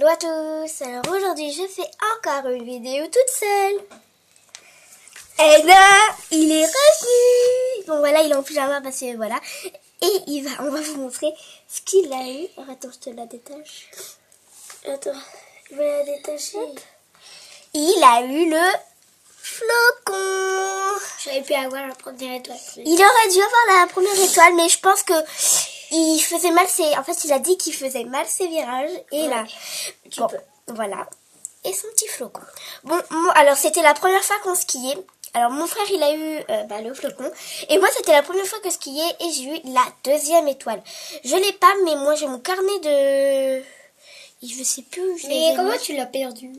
Hello à tous. Alors aujourd'hui je fais encore une vidéo toute seule. Et là il est revenu. Bon voilà, il est en pyjama parce que voilà. Et on va vous montrer ce qu'il a eu. Alors, attends, je te la détache. Attends, je vais la détacher. Il a eu le flocon. J'aurais pu avoir la première étoile. Il aurait dû avoir la première étoile, mais je pense que il faisait mal en fait, il a dit qu'il faisait mal ses virages. Et là, bon, voilà. Et son petit flocon. Bon, alors c'était la première fois qu'on skiait. Alors mon frère, il a eu le flocon. Et moi, c'était la première fois que je skiais et j'ai eu la deuxième étoile. Je l'ai pas, mais moi, j'ai mon carnet de... Je sais plus où je l'ai. Mais comment tu l'as perdu?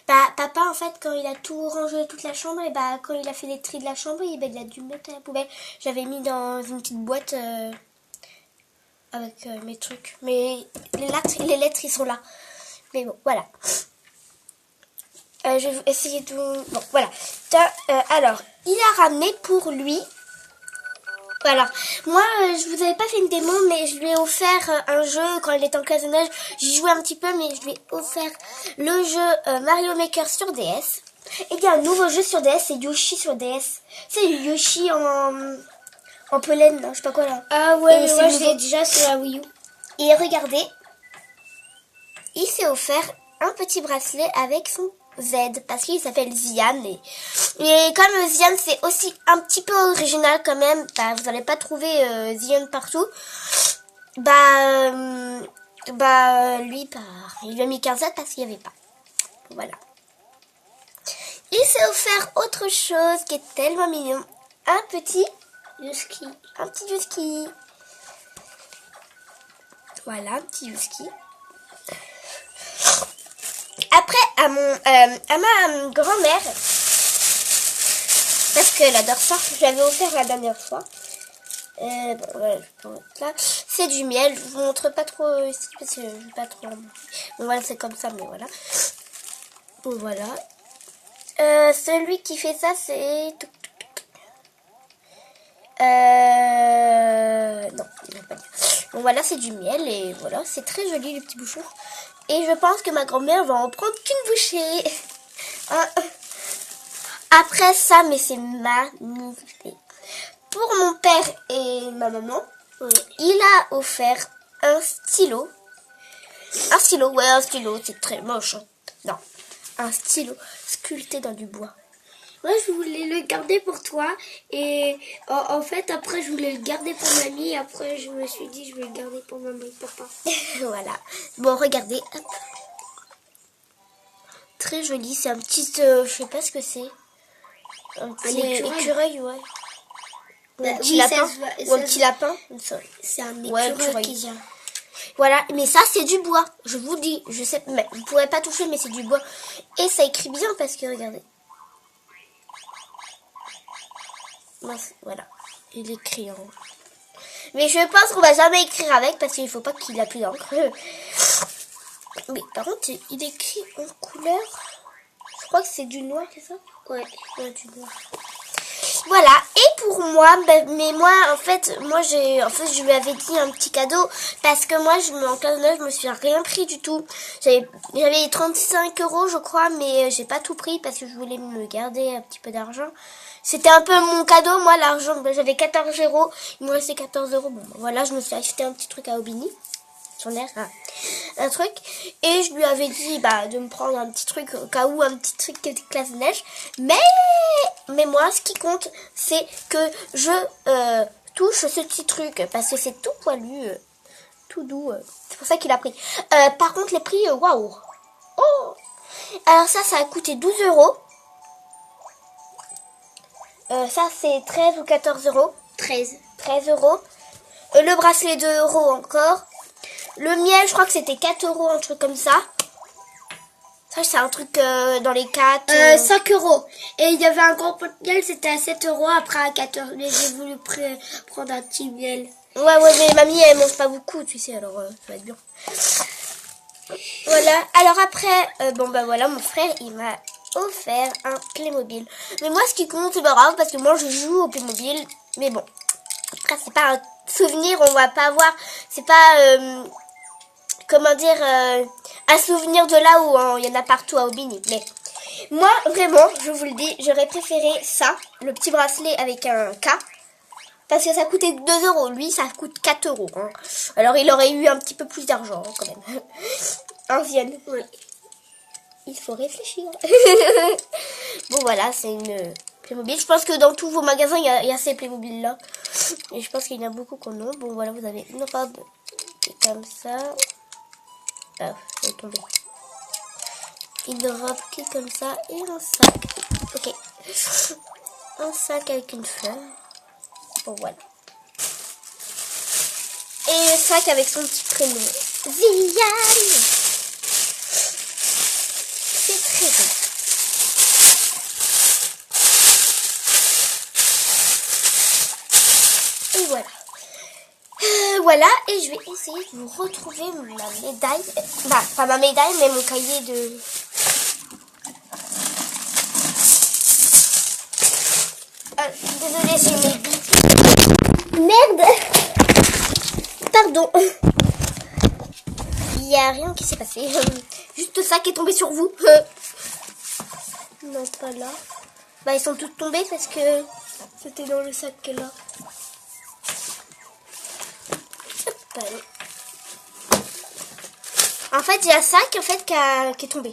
Bah, papa, en fait, quand il a tout rangé, toute la chambre, et bah, quand il a fait les tris de la chambre, il a dû le mettre à la poubelle. J'avais mis dans une petite boîte avec mes trucs. Mais les lettres, ils sont là. Mais bon, voilà. Je vais essayer de... Bon, voilà. Alors, il a ramené pour lui... Voilà. Moi, je vous avais pas fait une démo, mais je lui ai offert un jeu quand il était en classe de neige. J'y jouais un petit peu, mais je lui ai offert le jeu Mario Maker sur DS. Et il y a un nouveau jeu sur DS, c'est Yoshi sur DS. C'est Yoshi en pollen, non, je sais pas quoi là. Ah ouais, mais moi je l'ai déjà sur la Wii U. Et regardez, il s'est offert un petit bracelet avec son Z, parce qu'il s'appelle Zian. Et comme Zian c'est aussi un petit peu original quand même, bah, vous n'allez pas trouver Zian partout. Lui, il lui a mis qu'un Z parce qu'il n'y avait pas. Voilà. Il s'est offert autre chose qui est tellement mignon. Un petit husky. Un petit husky. Voilà, un petit husky. Après, à ma grand-mère, parce qu'elle adore ça, je l'avais offert la dernière fois. Voilà, c'est du miel. Je vous montre pas trop ici parce que je vais pas trop. Bon, voilà, c'est comme ça, mais voilà. Bon, voilà. Celui qui fait ça, c'est... Non, il va pas dire. Bon, voilà, c'est du miel et voilà, c'est très joli les petits bouchons. Et je pense que ma grand-mère va en prendre qu'une bouchée. Après ça, mais c'est magnifique. Pour mon père et ma maman, il a offert un stylo. Un stylo, c'est très moche. Hein. Non, un stylo sculpté dans du bois. Moi je voulais le garder pour toi. Et en fait, après je voulais le garder pour mamie. Et après je me suis dit je vais le garder pour maman et papa. Voilà. Bon, regardez. Hop. Très joli. C'est un petit... je sais pas ce que c'est. Un petit écureuil, ouais. Ou un petit lapin. Ou un petit lapin. C'est un écureuil qui vient. Voilà, mais ça c'est du bois. Je vous dis, je sais, mais vous pourrez pas toucher, mais c'est du bois. Et ça écrit bien parce que regardez. Voilà, il écrit en rouge. Mais je pense qu'on va jamais écrire avec parce qu'il faut pas qu'il a plus d'encre. Mais par contre, il écrit en couleur. Je crois que c'est du noir, c'est ça? Ouais, du noir. Voilà, et pour moi, mais moi, en fait, je lui avais dit un petit cadeau, parce que moi, en classe de neige, je me suis rien pris du tout. J'avais 35 €, je crois, mais j'ai pas tout pris, parce que je voulais me garder un petit peu d'argent. C'était un peu mon cadeau, moi, l'argent, j'avais 14 €, il me restait 14 €, bon, voilà, je me suis acheté un petit truc à Aubigny. J'en ai un truc, et je lui avais dit de me prendre un petit truc au cas où, un petit truc de classe de neige, mais moi ce qui compte c'est que je touche ce petit truc parce que c'est tout poilu, tout doux, c'est pour ça qu'il a pris. Par contre les prix, waouh. Oh, alors ça a coûté 12 €. Ça c'est 13 ou 14 €. 13 €. Le bracelet 2 € encore. Le miel, je crois que c'était 4 €, un truc comme ça. Ça, c'est un truc dans les 4. 5 €. Et il y avait un gros pot de miel, c'était à 7 € après à 14 €. Mais j'ai voulu prendre un petit miel. Ouais, mais mamie, elle mange pas beaucoup, tu sais, alors ça va être bien. Voilà. Alors après, voilà, mon frère, il m'a offert un Playmobil. Mais moi, ce qui compte, c'est pas grave, parce que moi, je joue au Playmobil. Mais bon, après, c'est pas un souvenir, on va pas voir. C'est pas... comment dire, un souvenir de là où il y en a partout à Aubigny. Mais moi, vraiment, je vous le dis, j'aurais préféré ça, le petit bracelet avec un K. Parce que ça coûtait 2 €. Lui, ça coûte 4 €. Hein. Alors, il aurait eu un petit peu plus d'argent, hein, quand même. Un Vienne. Oui. Il faut réfléchir. Bon, voilà, c'est une Playmobil. Je pense que dans tous vos magasins, il y a ces Playmobil-là. Et je pense qu'il y en a beaucoup qu'on a. Bon, voilà, vous avez une robe qui est comme ça. Ah, elle est tombée. Une robe qui est comme ça. Et un sac. Ok. Un sac avec une fleur. Bon, voilà. Et le sac avec son petit prénom. Viviane. C'est très beau. Et voilà. Voilà, et je vais essayer de vous retrouver ma médaille. Bah, pas ma médaille, mais mon cahier de... Désolée, j'ai mes billes. Merde. Pardon. Il n'y a rien qui s'est passé. Juste ça qui est tombé sur vous. Non, pas là. Bah, ils sont toutes tombées parce que c'était dans le sac qui est là. Hop, allez. En fait, il y a ça qui est tombé.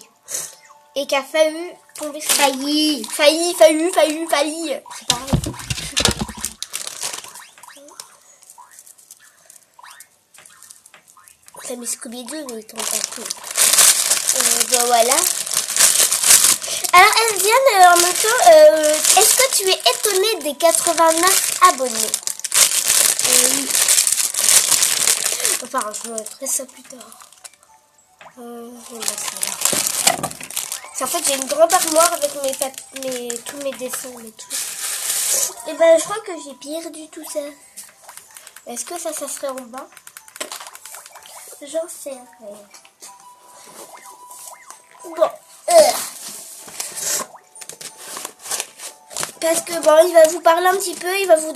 Et qui a failli tomber sur... Failli. C'est pareil. Ça met Scooby-Doo, mais il tombe partout. Bon, voilà. Alors, Elviane, en même temps, est-ce que tu es étonnée des 89 abonnés? Oui. Enfin, je vous montrerai ça plus tard. Je vais mettre ça là. En fait, j'ai une grande armoire avec tous mes dessins et tout. Et ben, je crois que j'ai perdu tout ça. Est-ce que ça serait en bas? J'en sais rien. Bon. Parce que bon, il va vous parler un petit peu, il va vous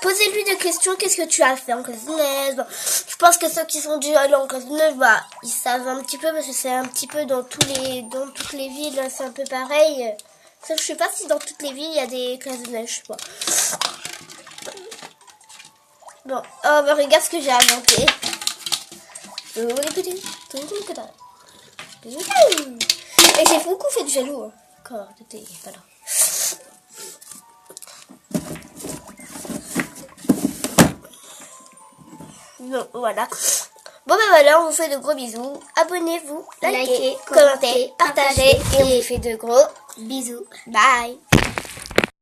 poser lui des questions. Qu'est-ce que tu as fait en classe de neige? Bon, je pense que ceux qui sont déjà allés en classe de neige, bah, ils savent un petit peu parce que c'est un petit peu dans toutes les villes, c'est un peu pareil. Sauf que je sais pas si dans toutes les villes il y a des classes de neige, je sais pas. Bon, oh bah regarde ce que j'ai inventé. Et j'ai beaucoup fait de jaloux. Hein. Encore, t'es pas là. Bon, voilà. Bon, ben voilà, on vous fait de gros bisous. Abonnez-vous, likez, commentez, partagez. Et on vous fait de gros bisous. Bye.